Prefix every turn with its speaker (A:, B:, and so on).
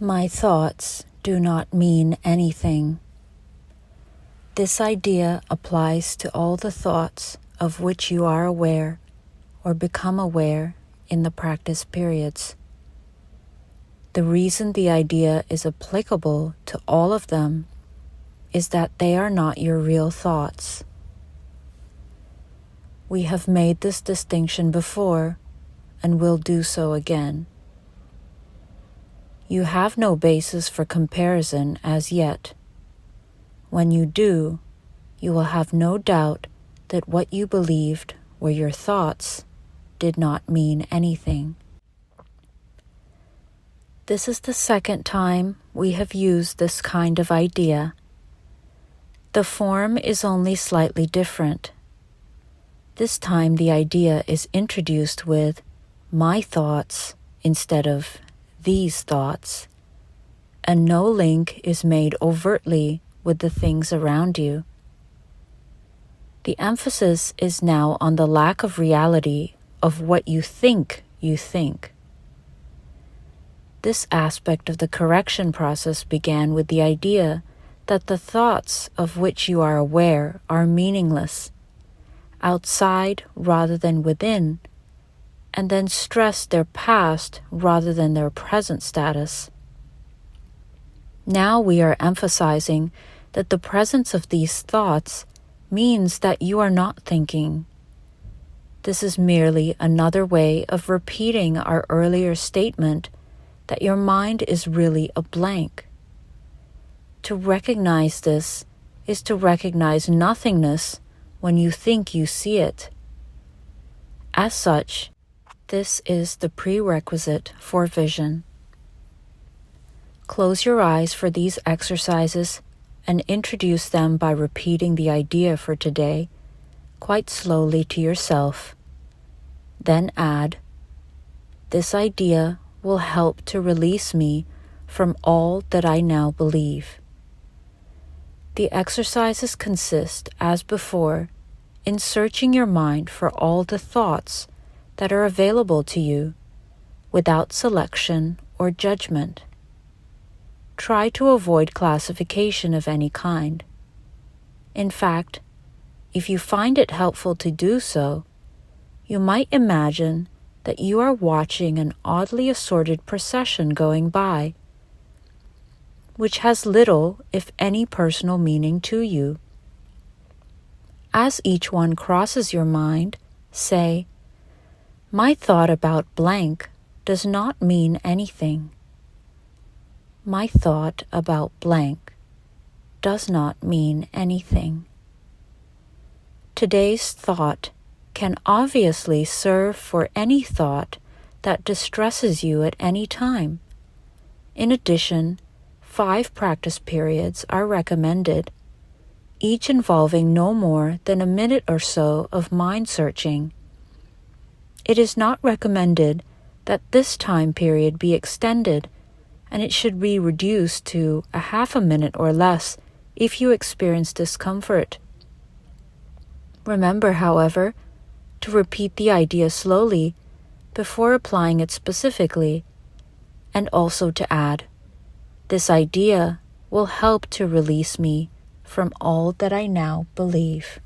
A: My thoughts do not mean anything. This idea applies to all the thoughts of which you are aware or become aware in the practice periods. The reason the idea is applicable to all of them is that they are not your real thoughts. We have made this distinction before and will do so again. You have no basis for comparison as yet. When you do, you will have no doubt that what you believed were your thoughts did not mean anything. This is the second time we have used this kind of idea. The form is only slightly different. This time the idea is introduced with my thoughts instead of these thoughts, and no link is made overtly with the things around you. The emphasis is now on the lack of reality of what you think you think. This aspect of the correction process began with the idea that the thoughts of which you are aware are meaningless, outside rather than within, and then stressed their past rather than their present status. Now we are emphasizing that the presence of these thoughts means that you are not thinking. This is merely another way of repeating our earlier statement that your mind is really a blank. To recognize this is to recognize nothingness when you think you see it. As such, this is the prerequisite for vision. Close your eyes for these exercises and introduce them by repeating the idea for today quite slowly to yourself. Then add, "This idea will help to release me from all that I now believe." The exercises consist, as before, in searching your mind for all the thoughts that are available to you without selection or judgment. Try to avoid classification of any kind. In fact, if you find it helpful to do so, you might imagine that you are watching an oddly assorted procession going by, which has little, if any, personal meaning to you. As each one crosses your mind, say, "My thought about blank does not mean anything. My thought about blank does not mean anything." Today's thought can obviously serve for any thought that distresses you at any time. In addition, 5 practice periods are recommended, each involving no more than a minute or so of mind searching. It is not recommended that this time period be extended, and it should be reduced to a half a minute or less if you experience discomfort. Remember, however, to repeat the idea slowly before applying it specifically, and also to add, "This idea will help to release me from all that I now believe."